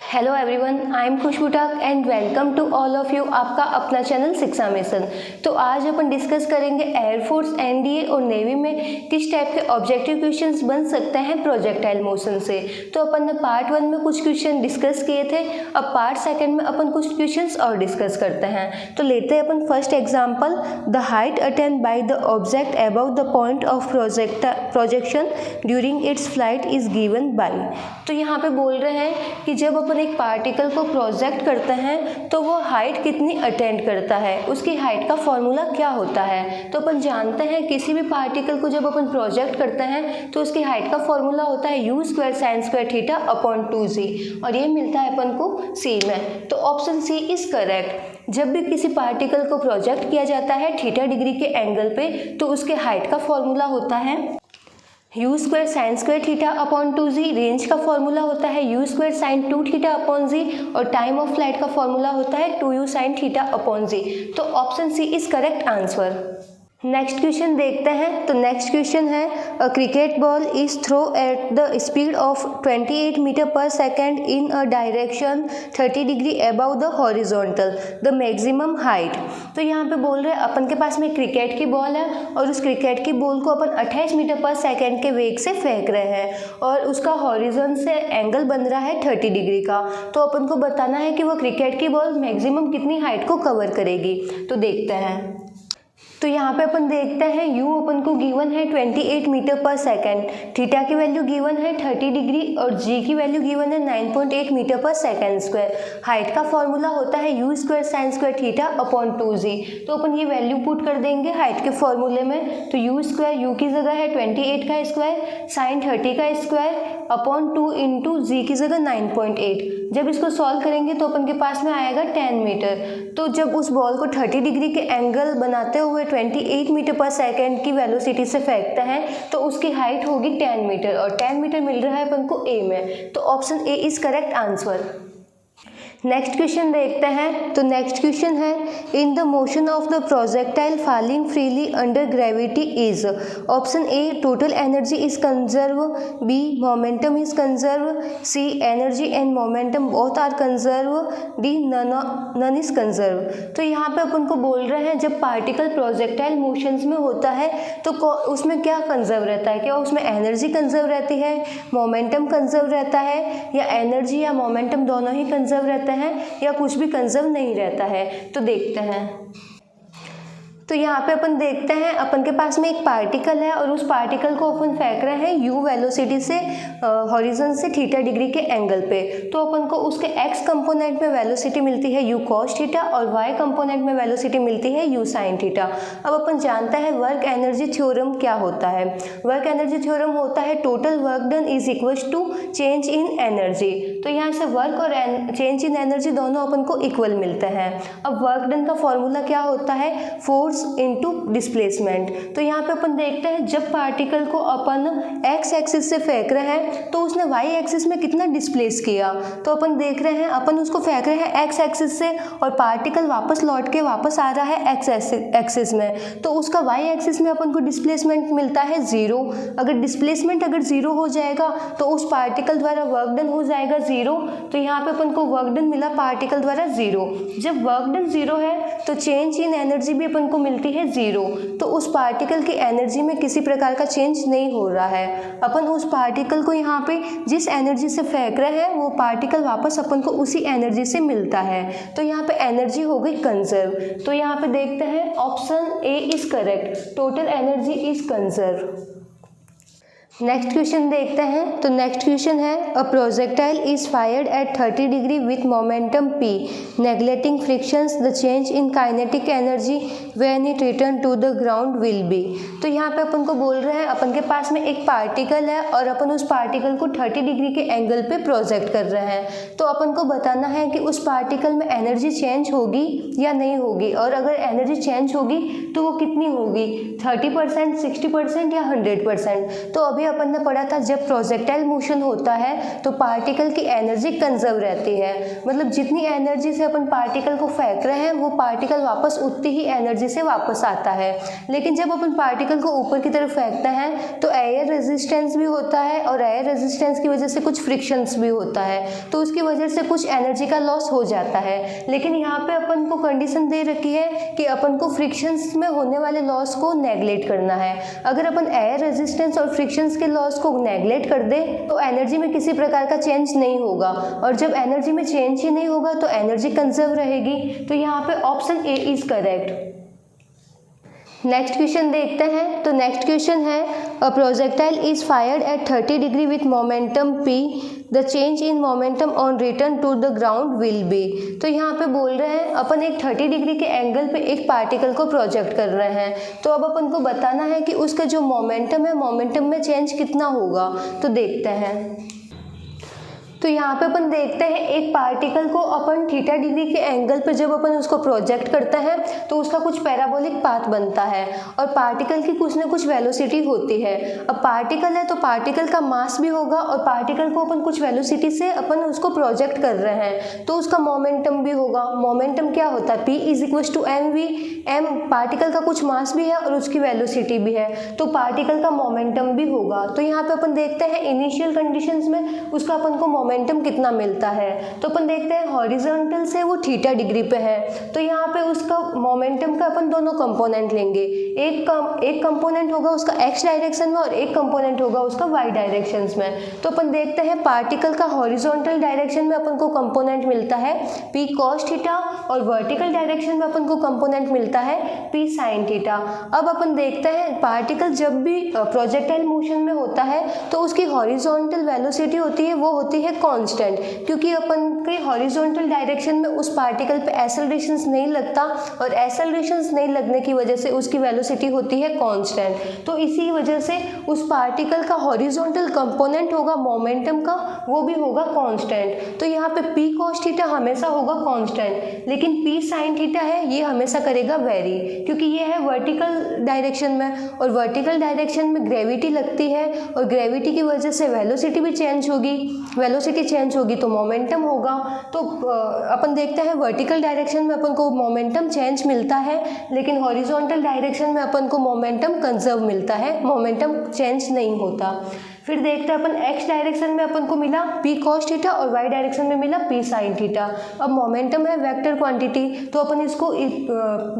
Hello everyone, I am Khushboo Tak and welcome to all of you आपका अपना channel Shiksha mission. तो आज अपन डिस्कस करेंगे एयरफोर्स, एनडीए और नेवी में किस टाइप के ऑब्जेक्टिव क्वेश्चंस बन सकते हैं प्रोजेक्टाइल मोशन से। तो अपन ने पार्ट 1 में कुछ क्वेश्चन डिस्कस किए थे, अब पार्ट 2 में अपन कुछ क्वेश्चंस और डिस्कस करते हैं। तो लेते हैं अपन first example, the height attend by the object about the point of projection during its flight is given by. तो यहाँ पे बोल रहे हैं कि जब अपन एक पार्टिकल को प्रोजेक्ट करते हैं तो वो हाइट कितनी अटेंड करता है, उसकी हाइट का फॉर्मूला क्या होता है। तो अपन जानते हैं किसी भी पार्टिकल को जब अपन प्रोजेक्ट करते हैं तो उसकी हाइट का फॉर्मूला होता है u² sin² theta upon 2g, और ये मिलता है अपन को c में। तो ऑप्शन सी इज करेक्ट। जब भी किसी पार्टिकल को प्रोजेक्ट किया जाता है थीटा डिग्री के एंगल पे तो उसके हाइट का फॉर्मूला होता है u² sin² theta upon 2g, range का फॉर्मूला होता है u² sin 2 theta upon G, और टाइम ऑफ फ्लाइट का फॉर्मूला होता है 2u sin theta upon G. तो option C is correct answer. Next question देखते हैं। तो नेक्स्ट क्वेश्चन है, a cricket ball is throw at the speed of 28 metre per second in a direction 30 degree above the horizontal, the maximum height. तो यहाँ पे बोल रहे हैं अपन के पास में क्रिकेट की बॉल है और उस क्रिकेट की बॉल को अपन 28 मीटर पर सेकेंड के वेग से फेंक रहे हैं और उसका हॉरिजॉन से एंगल बन रहा है 30 डिग्री का। तो अपन को बताना है कि वो क्रिकेट की बॉल मैक्सिमम कितनी हाइट को कवर करेगी। तो देखते हैं। तो यहाँ पे अपन देखते हैं u अपन को गिवन है 28 मीटर पर सेकेंड, थीटा की वैल्यू गिवन है 30 डिग्री और g की वैल्यू गिवन है 9.8 metre per second square. Height का फॉर्मूला होता है u² sin² theta upon 2g। तो अपन ये वैल्यू पुट कर देंगे हाइट के फॉर्मूले में। तो u² की जगह है 28 का स्क्वायर, साइन 30 का स्क्वायर अपॉन 2 इंटू जी की जगह 9.8। जब इसको सॉल्व करेंगे तो अपन के पास में आएगा 10 मीटर। तो जब उस बॉल को 30 डिग्री के एंगल बनाते हुए 28 मीटर पर सेकेंड की वेलोसिटी से फेंकता है तो उसकी हाइट होगी 10 मीटर, और 10 मीटर मिल रहा है अपन को ए में। तो option A is correct answer. Next question देखते हैं। तो नेक्स्ट क्वेश्चन है, in the motion of the projectile falling freely under gravity is. Option A total energy is conserve, B momentum is conserve, C energy and momentum both are conserve, D none is conserve. तो यहाँ पे अपन को बोल रहे हैं जब particle projectile motions में होता है तो उसमें क्या कंजर्व रहता है, क्या उसमें एनर्जी कंजर्व रहती है, मोमेंटम कंजर्व रहता है, या एनर्जी या मोमेंटम दोनों ही कंजर्व रहते हैं, या कुछ भी कंजर्व नहीं रहता है। तो देखते हैं। तो यहाँ पे अपन देखते हैं अपन के पास में एक पार्टिकल है और उस पार्टिकल को अपन फेंक रहे हैं u वेलोसिटी से हॉरिजॉन से थीटा डिग्री के एंगल पे। तो अपन को उसके x कंपोनेंट में वेलोसिटी मिलती है u cos थीटा और y कंपोनेंट में वेलोसिटी मिलती है u sin थीटा। अब अपन जानते हैं वर्क एनर्जी थ्योरम क्या होता है। वर्क एनर्जी थ्योरम होता है total work done is equal to change in energy. तो यहाँ से वर्क और चेंज इन एनर्जी दोनों अपन को इक्वल मिलते हैं। अब वर्क डन का फॉर्मूला क्या होता है, फोर्स इनटू डिस्प्लेसमेंट। तो यहाँ पे अपन देखते हैं जब पार्टिकल को अपन x एक्सिस से फेंक रहे हैं तो उसने y एक्सिस में कितना डिस्प्लेस किया। तो अपन देख रहे हैं अपन उसको फेंक रहे हैं x एक्सिस से और पार्टिकल वापस लौट के वापस आ रहा है x एक्सिस में, तो उसका y एक्सिस में अपन को डिस्प्लेसमेंट मिलता है 0। अगर डिस्प्लेसमेंट 0 हो जाएगा तो उस पार्टिकल द्वारा वर्क डन हो जाएगा 0। तो यहाँ पे अपन को वर्क डन मिला पार्टिकल द्वारा 0। जब वर्क डन 0 है तो चेंज इन एनर्जी भी अपन को मिलती है 0। तो उस पार्टिकल की एनर्जी में किसी प्रकार का चेंज नहीं हो रहा है। अपन उस पार्टिकल को यहाँ पे जिस एनर्जी से फेंक रहे हैं वो पार्टिकल वापस अपन को उसी एनर्जी से मिलता है। तो यहाँ पे एनर्जी हो गई कंजर्व। तो यहाँ पे देखते हैं option A is correct, total energy is conserve. Next question देखते हैं। तो नेक्स्ट क्वेश्चन है, a projectile is fired at 30 degree with momentum p neglecting frictions, the change in kinetic energy when it return to the ground will be. तो यहाँ पे अपन को बोल रहे हैं अपन के पास में एक पार्टिकल है और अपन उस पार्टिकल को 30 डिग्री के एंगल पे प्रोजेक्ट कर रहे हैं। तो अपन को बताना है कि उस पार्टिकल में एनर्जी चेंज होगी या नहीं होगी, और अगर एनर्जी चेंज होगी तो वो कितनी होगी, 30%, 60% या 100%। तो अभी अपन ने पढ़ा था जब प्रोजेक्टाइल मोशन होता है तो पार्टिकल की एनर्जी कंजर्व रहती है, मतलब जितनी एनर्जी से अपन पार्टिकल को फेंक रहे हैं वो पार्टिकल वापस उतनी ही एनर्जी से वापस आता है। लेकिन जब अपन पार्टिकल को ऊपर की तरफ फेंकते हैं तो एयर रेजिस्टेंस भी होता है और एयर रेजिस्टेंस की वजह से कुछ फ्रिक्शंस भी होता है, तो उसकी वजह से कुछ एनर्जी का लॉस हो जाता है। लेकिन यहाँ पे अपन को कंडीशन दे रखी है कि अपन को फ्रिक्शंस में होने वाले लॉस को नेगलेक्ट करना है। अगर अपन एयर रेजिस्टेंस और फ्रिक्शंस के लॉस को नेगलेक्ट कर दे तो एनर्जी में किसी प्रकार का चेंज नहीं होगा, और जब एनर्जी में चेंज ही नहीं होगा तो एनर्जी कंजर्व रहेगी। तो यहाँ पे option A is correct. Next question देखते हैं। तो नेक्स्ट क्वेश्चन है a projectile is fired at 30 degree with momentum p, the change in momentum on return to the ground will be. तो यहाँ पे बोल रहे हैं अपन एक 30 डिग्री के एंगल पे एक पार्टिकल को प्रोजेक्ट कर रहे हैं, तो अब अपन को बताना है कि उसका जो मोमेंटम है, मोमेंटम में चेंज कितना होगा। तो देखते हैं। तो यहाँ पे अपन देखते हैं एक पार्टिकल को अपन थीटा डिग्री के एंगल पर जब अपन उसको प्रोजेक्ट करते हैं तो उसका कुछ पैराबोलिक पाथ बनता है, और पार्टिकल की कुछ ना कुछ वेलोसिटी होती है। अब पार्टिकल है तो पार्टिकल का मास भी होगा, और पार्टिकल को अपन कुछ वेलोसिटी से अपन उसको प्रोजेक्ट कर रहे हैं तो उसका मोमेंटम भी होगा। मोमेंटम क्या होता है? p is equal to mv। m particle का कुछ मास भी है और उसकी वेलोसिटी भी है, तो पार्टिकल का मोमेंटम भी होगा। तो यहाँ पे अपन देखते हैं इनिशियल कंडीशंस में उसका अपन को मोमेंटम कितना मिलता है। तो अपन देखते हैं हॉरिजॉन्टल से वो थीटा डिग्री पे है, तो यहाँ पे उसका मोमेंटम का अपन दोनों कंपोनेंट लेंगे। एक कंपोनेंट होगा उसका x डायरेक्शन में और एक कंपोनेंट होगा उसका y डायरेक्शन में। तो अपन देखते हैं पार्टिकल का हॉरिजॉन्टल डायरेक्शन में अपन को कंपोनेंट मिलता है p cos थीटा, और वर्टिकल डायरेक्शन में अपन को कंपोनेंट मिलता है p sin थीटा। अब अपन देखते हैं पार्टिकल जब भी प्रोजेक्टाइल मोशन में होता है तो उसकी हॉरिजॉन्टल वेलोसिटी होती है वो होती है कांस्टेंट, क्योंकि अपन के हॉरिजॉन्टल डायरेक्शन में उस पार्टिकल पे एक्सेलरेशंस नहीं लगता, और एक्सेलरेशंस नहीं लगने की वजह से उसकी वेलोसिटी होती है कांस्टेंट। तो इसी वजह से उस पार्टिकल का हॉरिजॉन्टल कंपोनेंट होगा मोमेंटम का, वो भी होगा कांस्टेंट। तो यहाँ पे p cos थीटा हमेशा होगा कांस्टेंट, लेकिन p sin थीटा है ये हमेशा करेगा वेरी, क्योंकि ये है वर्टिकल डायरेक्शन में, और वर्टिकल डायरेक्शन में ग्रेविटी लगती है, और ग्रेविटी की वजह से वेलोसिटी भी चेंज होगी। वेलोसिटी चेंज होगी तो मोमेंटम होगा। तो अपन देखते हैं वर्टिकल डायरेक्शन में अपन को मोमेंटम चेंज मिलता है, लेकिन हॉरिजॉन्टल डायरेक्शन में अपन को मोमेंटम कंजर्व मिलता है, मोमेंटम चेंज नहीं होता। फिर देखते हैं अपन x डायरेक्शन में अपन को मिला p cos थीटा और y डायरेक्शन में मिला p sin थीटा। अब मोमेंटम है वेक्टर क्वांटिटी, तो अपन इसको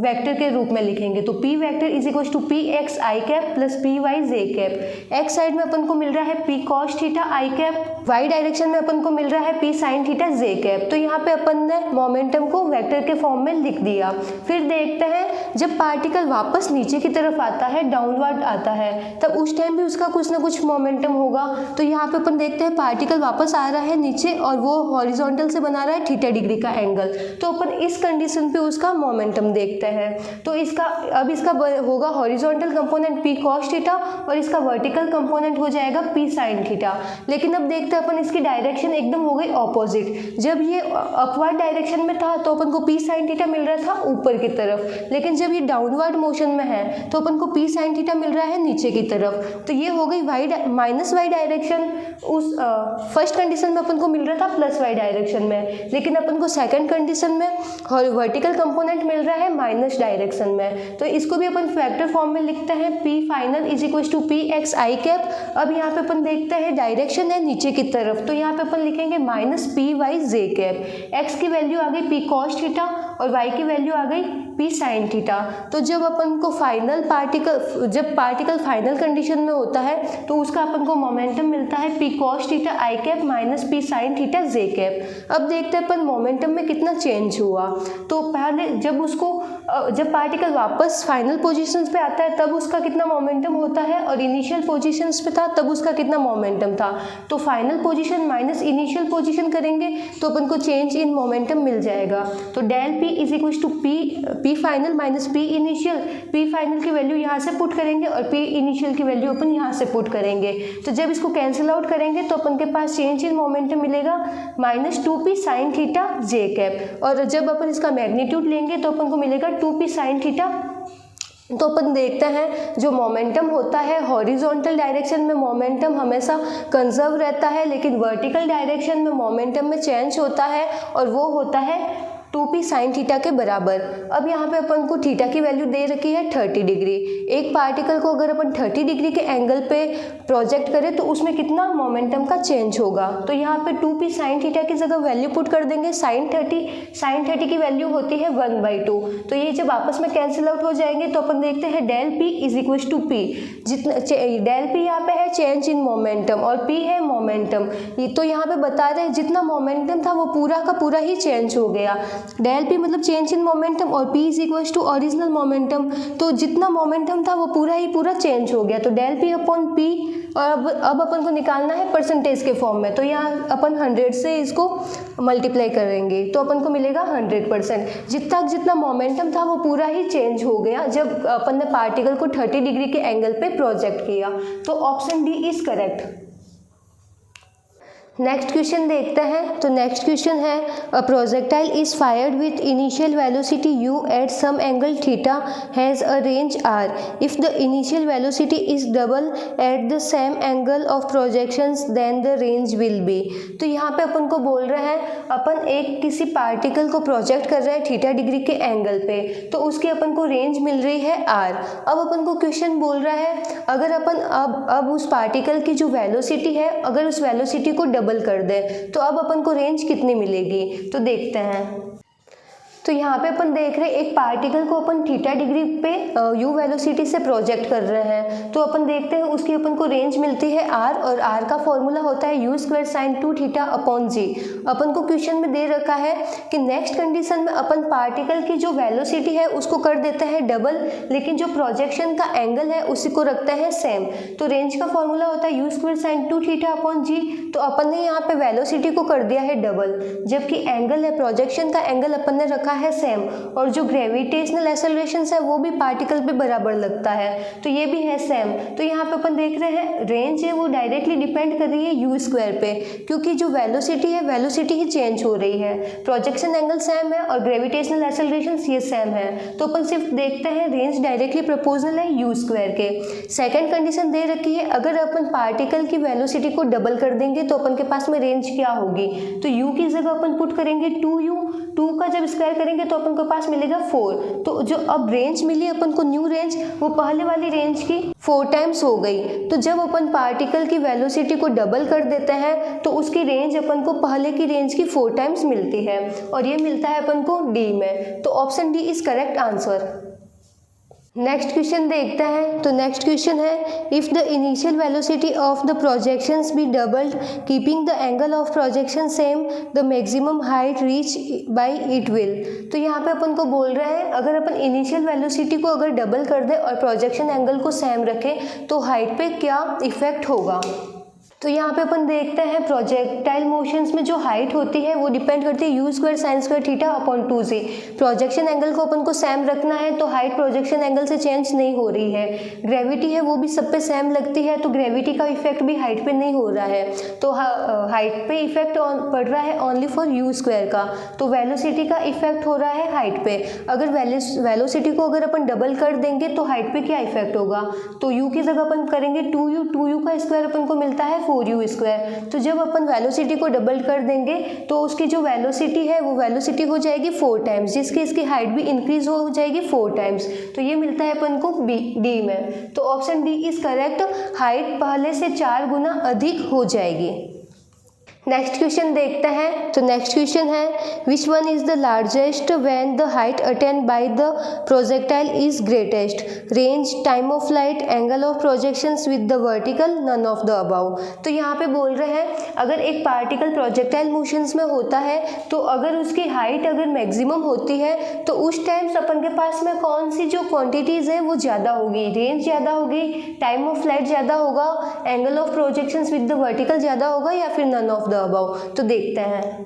वेक्टर के रूप में लिखेंगे। तो p vector is equal to p x i cap plus p y j cap. x side में अपन को मिल रहा है p cos theta i cap, y direction में अपन को मिल रहा है p sin theta j cap. तो यहाँ पे अपन ने मोमेंटम को वेक्टर के फॉर्म में लिख दिया। फिर देखते हैं जब पार्टिकल वापस नीचे की तरफ आता है, डाउनवर्ड आता है, तब उस टाइम भी उसका कुछ ना कुछ मोमेंटम होगा। तो यहाँ पे अपन देखते हैं पार्टिकल वापस आ रहा है नीचे और वो हॉरिजॉन्टल से बना रहा है थीटा डिग्री का एंगल, तो अपन इस कंडीशन पे उसका मोमेंटम देखते हैं। तो इसका होगा horizontal component p cos theta और इसका वर्टिकल कंपोनेंट हो जाएगा p sin थीटा। लेकिन अब देखते हैं अपन इसकी डायरेक्शन एकदम हो गई ऑपोजिट। जब ये अपवर्ड डायरेक्शन में था तो अपन को p sin थीटा मिल रहा था ऊपर की तरफ, लेकिन जब ये डाउनवर्ड मोशन में है तो अपन को p sin थीटा मिल रहा है नीचे की तरफ। तो ये हो गई y डायरेक्शन। उस फर्स्ट कंडीशन में अपन को मिल रहा था प्लस y डायरेक्शन में, लेकिन अपन को सेकंड कंडीशन में वर्टिकल कंपोनेंट मिल रहा है माइनस डायरेक्शन में। तो इसको भी अपन वेक्टर फॉर्म में लिखते हैं p final is equal to p x i cap. अब यहाँ पे अपन देखते हैं डायरेक्शन है नीचे की तरफ, तो यहाँ पे अपन लिखेंगे minus p y j cap. x की वैल्यू आ गई p cos थीटा और y की वैल्यू आ गई p sin थीटा। तो जब अपन को पार्टिकल फाइनल कंडीशन में होता है तो उसका अपन को मोमेंटम मिलता है p cos theta i cap minus p sin theta j cap. अब देखते हैं अपन मोमेंटम में कितना चेंज हुआ। तो पहले जब पार्टिकल वापस फाइनल पोजीशंस पे आता है तब उसका कितना मोमेंटम होता है, और इनिशियल पोजीशंस पे था तब उसका कितना मोमेंटम था। तो final position minus initial position करेंगे तो अपन को चेंज इन मोमेंटम मिल जाएगा। तो del p is equal to p final minus p initial. p final की वैल्यू यहाँ से पुट करेंगे और p इनिशियल की वैल्यू अपन यहाँ से पुट करेंगे। तो जब इसको कैंसिल आउट करेंगे तो अपन के पास चेंज इन मोमेंटम मिलेगा minus 2p sin theta j cap, और जब अपन इसका मैग्नीट्यूड लेंगे तो अपन को मिलेगा 2p sin थीटा। तो अपन देखते हैं जो मोमेंटम होता है हॉरिजॉन्टल डायरेक्शन में मोमेंटम हमेशा कंजर्व रहता है, लेकिन वर्टिकल डायरेक्शन में मोमेंटम में चेंज होता है और वो होता है 2p साइन थीटा के बराबर। अब यहाँ पे अपन को थीटा की वैल्यू दे रखी है 30 डिग्री। एक पार्टिकल को अगर अपन 30 डिग्री के एंगल पे प्रोजेक्ट करें तो उसमें कितना मोमेंटम का चेंज होगा। तो यहाँ पे 2p साइन थीटा की जगह वैल्यू पुट कर देंगे साइन 30 की वैल्यू होती है 1/2। तो ये जब आपस में कैंसिल आउट हो जाएंगे तो अपन देखते हैं del p is equal to p। जितना डेल p यहाँ पे है चेंज इन मोमेंटम और p है मोमेंटम। तो यहाँ पे बता रहे हैं जितना मोमेंटम था वो पूरा का पूरा ही चेंज हो गया। डेल p मतलब चेंज इन मोमेंटम और p is equal to original momentum. तो जितना मोमेंटम था वो पूरा ही पूरा चेंज हो गया। तो डेल p अपॉन p, और अब अपन को निकालना है परसेंटेज के फॉर्म में। तो यहाँ अपन 100 से इसको मल्टीप्लाई करेंगे तो अपन को मिलेगा 100%। जितना मोमेंटम था वो पूरा ही चेंज हो गया जब अपन ने पार्टिकल को 30 डिग्री के एंगल पे प्रोजेक्ट किया। तो option D is correct. Next question देखते हैं। तो नेक्स्ट क्वेश्चन है a projectile is fired with initial velocity u at some angle theta has a range r if the initial velocity is double at the same angle of projections then the range will be. तो यहाँ पे अपन को बोल रहे हैं अपन एक किसी particle को प्रोजेक्ट कर रहे हैं थीटा डिग्री के एंगल पे, तो उसकी अपन को रेंज मिल रही है r। अब अपन को क्वेश्चन बोल रहा है अगर अपन अब उस पार्टिकल की जो वेलोसिटी है अगर उस वेलोसिटी को डबल कर दे तो अब अपन को रेंज कितनी मिलेगी। तो देखते हैं। तो यहाँ पे अपन देख रहे हैं एक पार्टिकल को अपन थीटा डिग्री पे u वेलोसिटी से प्रोजेक्ट कर रहे हैं। तो अपन देखते हैं उसकी अपन को रेंज मिलती है r और r का फॉर्मूला होता है u² sin 2 theta upon g। अपन को क्वेश्चन में दे रखा है कि नेक्स्ट कंडीशन में अपन पार्टिकल की जो वेलोसिटी है उसको कर देते हैं डबल, लेकिन जो प्रोजेक्शन का एंगल है उसी को रखते हैं सेम। तो रेंज का फॉर्मूला होता है u² sin 2 theta upon g। तो अपन ने यहाँ पे वेलोसिटी को कर दिया है डबल, जबकि एंगल है प्रोजेक्शन का एंगल अपन ने रखा है सेम, और जो ग्रेविटेशनल एक्सेलरेशन है वो भी पार्टिकल पे बराबर लगता है तो ये भी है सेम। तो यहाँ पे अपन देख रहे हैं रेंज है वो डायरेक्टली डिपेंड कर रही है u² पे, क्योंकि जो वेलोसिटी है वेलोसिटी ही चेंज हो रही है, प्रोजेक्शन एंगल सेम है और ग्रेविटेशनल एक्सेलरेशन ये सेम है। तो अपन सिर्फ देखते हैं रेंज डायरेक्टली प्रोपोर्शनल है u² के। सेकेंड कंडीशन दे रखी है अगर अपन पार्टिकल की वेलोसिटी को डबल कर देंगे तो अपन के पास में रेंज क्या होगी। तो u की जगह अपन पुट करेंगे 2u, 2 का जब स्क्वायर करेंगे तो अपन के पास मिलेगा 4। तो जो अब रेंज मिली अपन को न्यू रेंज वो पहले वाली रेंज की 4 टाइम्स हो गई। तो जब अपन पार्टिकल की वेलोसिटी को डबल कर देते हैं तो उसकी रेंज अपन को पहले की रेंज की 4 टाइम्स मिलती है, और ये मिलता है अपन को डी में। तो option D is correct answer. Next question देखते हैं। तो नेक्स्ट क्वेश्चन है if the initial velocity of the projections B doubled keeping the angle of projection same the maximum height reach by it will. तो यहाँ पे अपन को बोल रहे हैं अगर अपन इनिशियल वेलोसिटी को अगर डबल कर दे और प्रोजेक्शन एंगल को सेम रखें तो हाइट पे क्या इफेक्ट होगा। तो यहाँ पे अपन देखते हैं प्रोजेक्टाइल मोशंस में जो हाइट होती है वो डिपेंड करती है u² sin² theta upon 2c। Projection angle को अपन को सेम रखना है तो हाइट प्रोजेक्शन एंगल से चेंज नहीं हो रही है। ग्रेविटी है वो भी सब पे सेम लगती है तो ग्रेविटी का इफेक्ट भी हाइट पे नहीं हो रहा है। तो हाइट पे इफेक्ट पड़ रहा है ओनली फॉर u² का। तो वेलोसिटी का इफेक्ट हो रहा है हाइट पे। अगर वेलोसिटी को अगर अपन डबल कर देंगे तो हाइट पे क्या इफेक्ट होगा। तो u की जगह अपन करेंगे 2u का स्क्वायर अपन को मिलता है 4u²। तो जब अपन वेलोसिटी को डबल कर देंगे तो उसकी जो वेलोसिटी है वो वेलोसिटी हो जाएगी 4 टाइम्स, जिसकी इसकी हाइट भी इंक्रीज हो जाएगी 4 टाइम्स। तो ये मिलता है अपन को डी में। तो option D is correct, height पहले से 4 गुना अधिक हो जाएगी। नेक्स्ट क्वेश्चन देखते हैं। तो नेक्स्ट क्वेश्चन है which one is the largest when the height attend by the projectile is greatest. Range, time of flight, angle of projections with the vertical, none of the above. तो यहाँ पे बोल रहे हैं अगर एक पार्टिकल प्रोजेक्टाइल मोशंस में होता है तो अगर उसकी हाइट अगर मैक्सिमम होती है तो उस टाइम्स अपन के पास में कौन सी जो क्वांटिटीज़ है वो ज़्यादा होगी। रेंज ज़्यादा होगी, टाइम ऑफ फ्लाइट ज़्यादा होगा, angle of projections with the vertical ज़्यादा होगा, या फिर नन ऑफ द अबव। तो देखते हैं।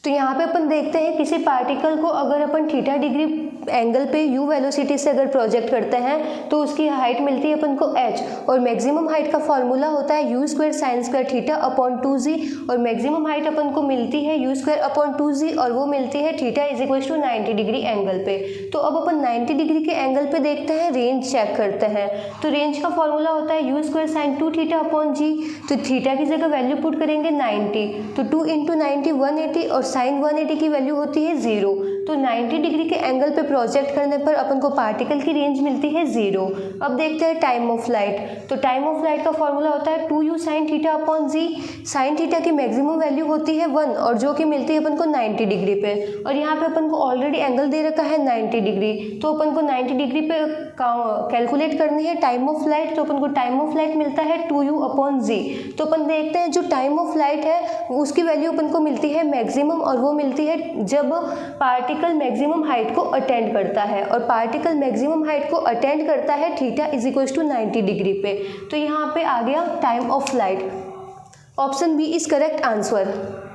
तो यहाँ पे अपन देखते हैं किसी पार्टिकल को अगर अपन थीटा डिग्री एंगल पे u वेलोसिटी से अगर प्रोजेक्ट करते हैं तो उसकी हाइट मिलती है अपन को h, और मैक्सिमम हाइट का फॉर्मूला होता है u square sine square theta upon 2z, और मैक्सिमम हाइट अपन को मिलती है u स्क्वायर अपॉन 2z, और वो मिलती है theta is equal to 90 degree angle पे। तो अब अपन 90 डिग्री के एंगल पे देखते हैं, रेंज चेक करते हैं। तो रेंज का फॉर्मूला होता है u square sine 2 theta upon g, तो थीटा की जगह वैल्यू पुट करेंगे 90, तो 2 इंटू 90 180, और साइन 180 की वैल्यू होती है 0। तो 90 डिग्री के एंगल पे प्रोजेक्ट करने पर अपन को पार्टिकल की रेंज मिलती है 0। अब देखते हैं टाइम ऑफ लाइट। तो टाइम ऑफ लाइट का फॉर्मूला होता है 2u साइन थीटा अपॉन जी। साइन थीटा की मैक्सिमम वैल्यू होती है 1, और जो कि मिलती है अपन को 90 डिग्री पे, और यहाँ पे अपन को ऑलरेडी एंगल दे रखा है 90 डिग्री, तो अपन को 90 डिग्री पे कैलकुलेट करनी है टाइम ऑफ लाइट। तो अपन को टाइम ऑफ लाइट मिलता है 2u अपॉन जी। तो अपन देखते हैं जो टाइम ऑफ लाइट है उसकी वैल्यू अपन को मिलती है मैक्सिमम, और वो मिलती है जब पार्टिकल मैक्सिमम हाइट को अटेंड करता है, और पार्टिकल मैक्सिमम हाइट को अटेंड करता है theta is equal to 90 degree पे। तो यहाँ पे आ गया time of flight. Option B is correct answer.